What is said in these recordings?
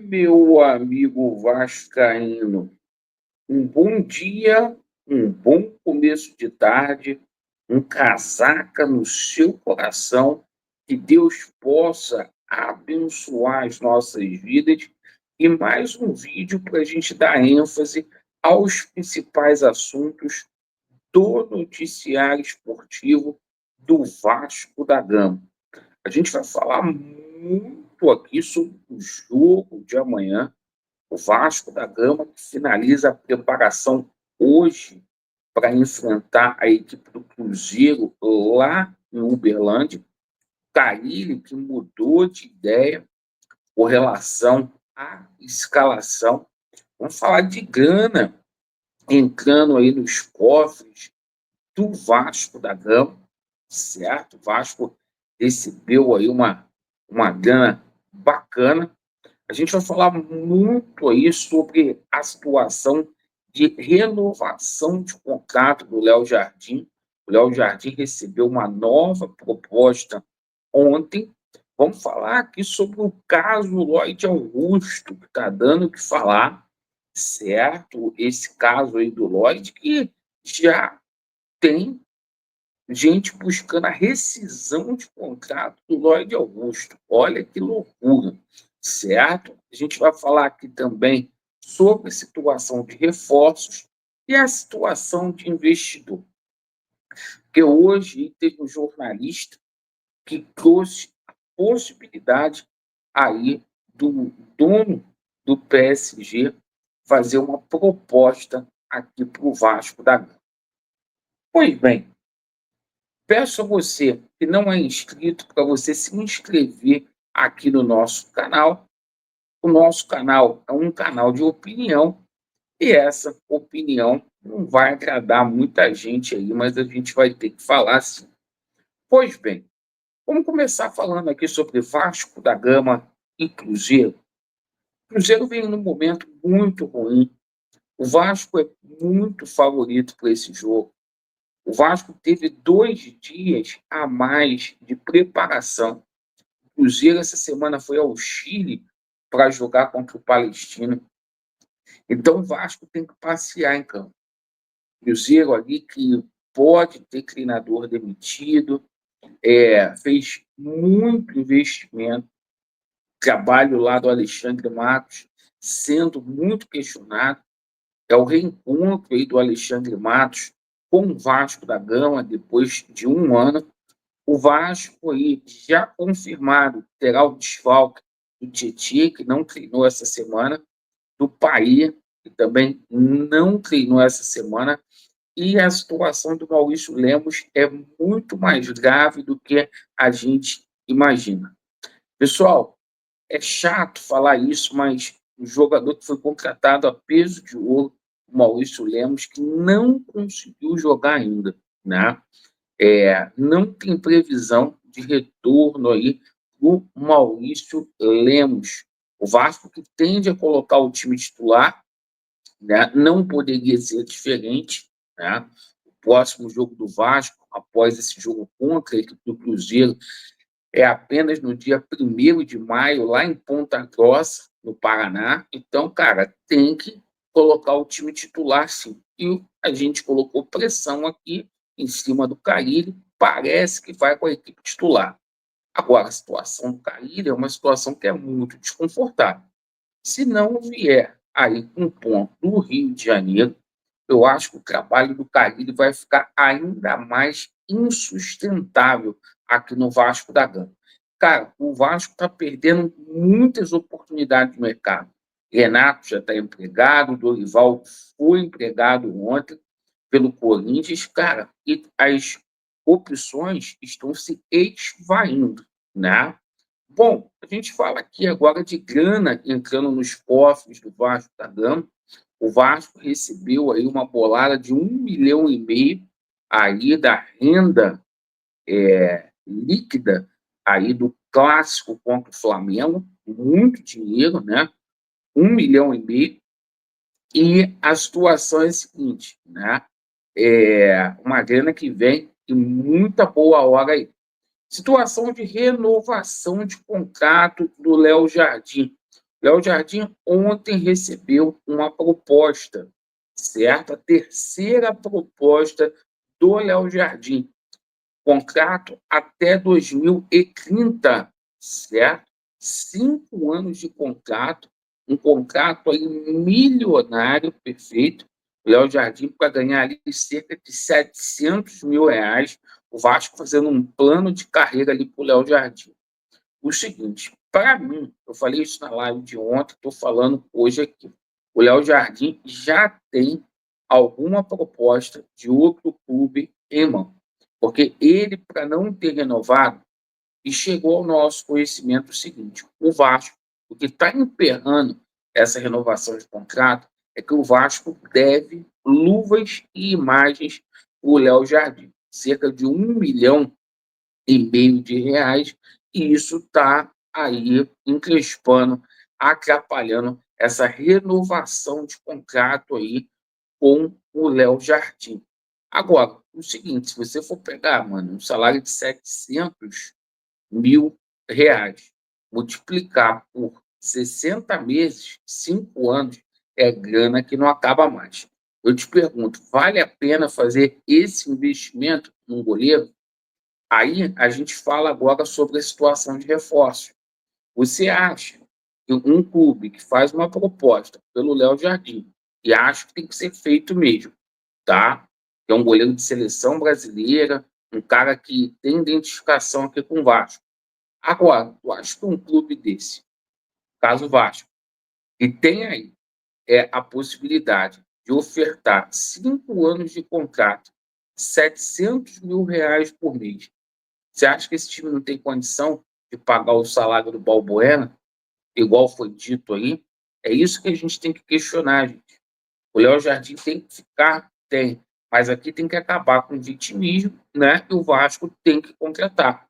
Meu amigo vascaíno, um bom dia, um bom começo de tarde, um casaca no seu coração, que Deus possa abençoar as nossas vidas e mais um vídeo para a gente dar ênfase aos principais assuntos do noticiário esportivo do Vasco da Gama. A gente vai falar muito aqui sobre o jogo de amanhã, o Vasco da Gama, que finaliza a preparação hoje para enfrentar a equipe do Cruzeiro lá em Uberlândia. Carille, que mudou de ideia com relação à escalação. Vamos falar de grana entrando aí nos cofres do Vasco da Gama, certo? O Vasco recebeu aí uma grana bacana. A gente vai falar muito aí sobre a situação de renovação de contrato do Léo Jardim. O Léo Jardim recebeu uma nova proposta ontem. Vamos falar aqui sobre o caso Lloyd Augusto, que está dando o que falar, certo? Esse caso aí do Lloyd, que já tem gente buscando a rescisão de contrato do Lloyd Augusto. Olha que loucura, certo? A gente vai falar aqui também sobre a situação de reforços e a situação de investidor. Porque hoje teve um jornalista que trouxe a possibilidade aí do dono do PSG fazer uma proposta aqui para o Vasco da Gama. Pois bem, peço a você que não é inscrito para você se inscrever aqui no nosso canal. O nosso canal é um canal de opinião e essa opinião não vai agradar muita gente aí, mas a gente vai ter que falar sim. Pois bem, vamos começar falando aqui sobre Vasco da Gama e Cruzeiro. O Cruzeiro vem num momento muito ruim. O Vasco é muito favorito para esse jogo. O Vasco teve 2 dias a mais de preparação. O Cruzeiro, essa semana, foi ao Chile para jogar contra o Palestino. Então, o Vasco tem que passear em campo. O Cruzeiro ali que pode ter treinador demitido, fez muito investimento. Trabalho lá do Alexandre Matos sendo muito questionado. É o reencontro aí do Alexandre Matos com o Vasco da Gama depois de um ano. O Vasco aí já confirmado terá o desfalque do Tietê, que não treinou essa semana, do Paí, que também não treinou essa semana, e a situação do Maurício Lemos é muito mais grave do que a gente imagina. Pessoal, é chato falar isso, mas o jogador que foi contratado a peso de ouro, o Maurício Lemos, que não conseguiu jogar ainda, né? Não tem previsão de retorno aí do Maurício Lemos. O Vasco que tende a colocar o time titular, né, não poderia ser diferente, né? O próximo jogo do Vasco, após esse jogo contra a equipe do Cruzeiro, é apenas no dia 1º de maio, lá em Ponta Grossa, no Paraná. Então, cara, tem que colocar o time titular, sim. E a gente colocou pressão aqui em cima do Carille, parece que vai com a equipe titular. Agora, a situação do Carille é uma situação que é muito desconfortável. Se não vier aí um ponto do Rio de Janeiro, eu acho que o trabalho do Carille vai ficar ainda mais insustentável aqui no Vasco da Gama. Cara, o Vasco está perdendo muitas oportunidades de mercado. Renato já está empregado, Dorival foi empregado ontem pelo Corinthians, cara, e as opções estão se esvaindo, né? Bom, a gente fala aqui agora de grana entrando nos cofres do Vasco da Gama. O Vasco recebeu aí uma bolada de 1,5 milhão aí da renda líquida aí do clássico contra o Flamengo, muito dinheiro, né? 1,5 milhão. E a situação é a seguinte, né? Uma grana que vem de muita boa hora aí. Situação de renovação de contrato do Léo Jardim. Léo Jardim ontem recebeu uma proposta, certo? A terceira proposta do Léo Jardim. Contrato até 2030, certo? 5 anos de contrato, um contrato aí milionário, perfeito. O Léo Jardim para ganhar ali cerca de R$ 700 mil. O Vasco fazendo um plano de carreira ali para o Léo Jardim. O seguinte, para mim, eu falei isso na live de ontem, estou falando hoje aqui. O Léo Jardim já tem alguma proposta de outro clube em mão. Porque ele, para não ter renovado, e chegou ao nosso conhecimento o seguinte: o Vasco, o que está emperrando essa renovação de contrato é que o Vasco deve luvas e imagens para o Léo Jardim, cerca de R$ 1,5 milhão, e isso está aí encrespando, atrapalhando essa renovação de contrato aí com o Léo Jardim. Agora, o seguinte, se você for pegar, mano, um salário de R$ 700 mil, multiplicar por 60 meses, 5 anos, é grana que não acaba mais. Eu te pergunto, vale a pena fazer esse investimento num goleiro? Aí a gente fala agora sobre a situação de reforço. Você acha que um clube que faz uma proposta pelo Léo Jardim, e acho que tem que ser feito mesmo, tá? Que é um goleiro de seleção brasileira, um cara que tem identificação aqui com o Vasco. Agora, eu acho que um clube desse, caso Vasco, e tem aí a possibilidade de ofertar 5 anos de contrato, R$ 700 mil por mês. Você acha que esse time não tem condição de pagar o salário do Balbuena, igual foi dito aí? É isso que a gente tem que questionar, gente. O Léo Jardim tem que ficar, tem, mas aqui tem que acabar com o vitimismo, né? E o Vasco tem que contratar.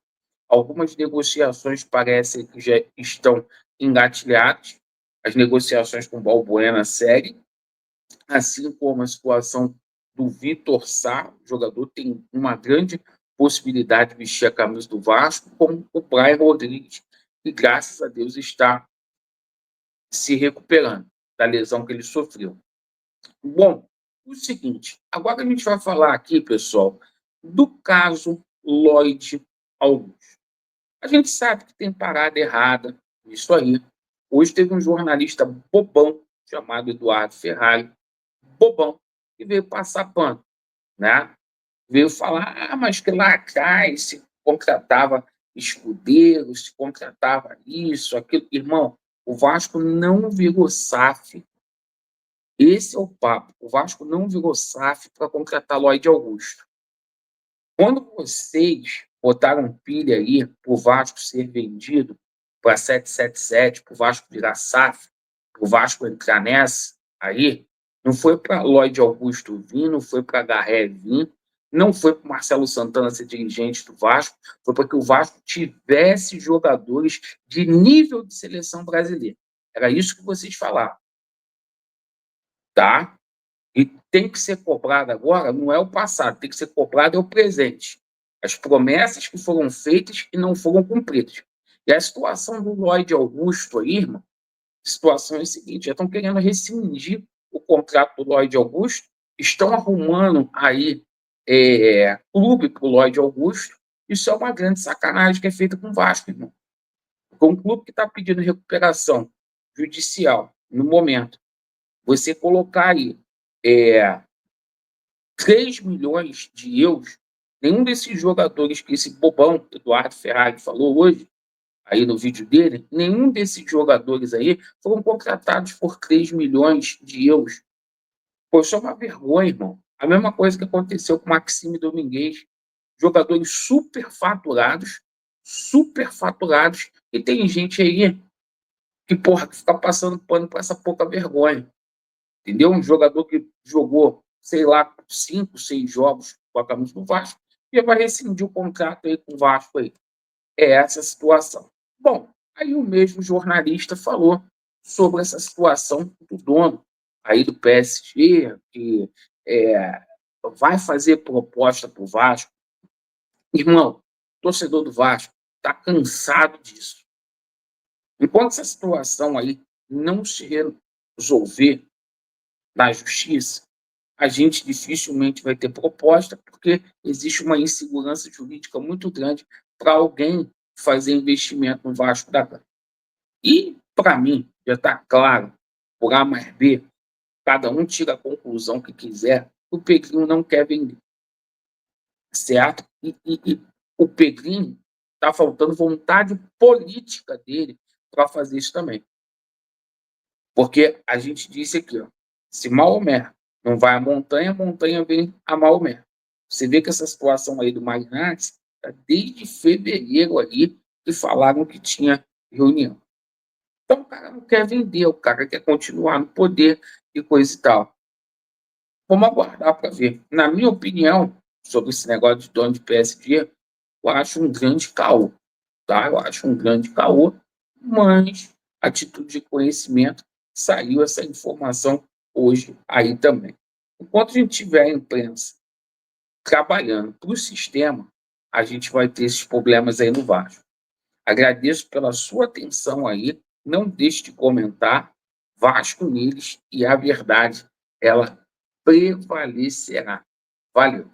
Algumas negociações parecem que já estão engatilhadas. As negociações com o Balbuena seguem, assim como a situação do Vitor Sá, o jogador tem uma grande possibilidade de vestir a camisa do Vasco, como o Brian Rodrigues, que graças a Deus está se recuperando da lesão que ele sofreu. Bom, o seguinte, agora a gente vai falar aqui, pessoal, do caso Lloyd Augusto. A gente sabe que tem parada errada nisso aí. Hoje teve um jornalista bobão chamado Eduardo Ferrari, bobão, que veio passar pano, né? Veio falar, mas que lá atrás se contratava escudeiros, se contratava isso, aquilo. Irmão, o Vasco não virou SAF. Esse é o papo. O Vasco não virou SAF para contratar Lloyd Augusto. Quando vocês botaram pilha aí para o Vasco ser vendido para 777, para o Vasco virar SAF, para o Vasco entrar nessa aí, não foi para Lloyd Augusto vir, não foi para Garré vir, não foi para Marcelo Santana ser dirigente do Vasco, foi para que o Vasco tivesse jogadores de nível de seleção brasileira. Era isso que vocês falaram, tá? E tem que ser cobrado agora, não é o passado, tem que ser cobrado é o presente. As promessas que foram feitas e não foram cumpridas. E a situação do Lloyd Augusto aí, irmão, a situação é a seguinte: já estão querendo rescindir o contrato do Lloyd Augusto, estão arrumando aí clube para o Lloyd Augusto. Isso é uma grande sacanagem que é feita com o Vasco, irmão. Com um clube que está pedindo recuperação judicial no momento, você colocar aí é, 3 milhões de euros, nenhum desses jogadores que esse bobão Eduardo Ferrari falou hoje, aí no vídeo dele, nenhum desses jogadores aí foram contratados por 3 milhões de euros. Pô, isso é uma vergonha, irmão. A mesma coisa que aconteceu com o Maxime Domingues. Jogadores super faturados, e tem gente aí que, porra, que fica passando pano por essa pouca vergonha. Entendeu? Um jogador que jogou, sei lá, 5, 6 jogos com a camisa do Vasco e vai rescindir o contrato aí com o Vasco aí. É essa a situação. Bom, aí o mesmo jornalista falou sobre essa situação do dono aí do PSG, que vai fazer proposta para o Vasco. Irmão, torcedor do Vasco está cansado disso. Enquanto essa situação aí não se resolver na justiça, a gente dificilmente vai ter proposta, porque existe uma insegurança jurídica muito grande para alguém fazer investimento no Vasco da Gama. E, para mim, já está claro, por A mais B, cada um tira a conclusão que quiser, o Pedrinho não quer vender, certo? E o Pedrinho está faltando vontade política dele para fazer isso também. Porque a gente disse aqui, ó, se Maomé não vai à montanha, a montanha vem a Maomé. Você vê que essa situação aí do Magnats, tá desde fevereiro ali, que falaram que tinha reunião. Então o cara não quer vender, o cara quer continuar no poder e coisa e tal. Vamos aguardar para ver. Na minha opinião, sobre esse negócio de dono de PSG, eu acho um grande caô, tá? Eu acho um grande caô, mas atitude de conhecimento, saiu essa informação hoje aí também. Enquanto a gente tiver a imprensa trabalhando para o sistema, a gente vai ter esses problemas aí no Vasco. Agradeço pela sua atenção aí, não deixe de comentar, Vasco neles, e a verdade, ela prevalecerá. Valeu!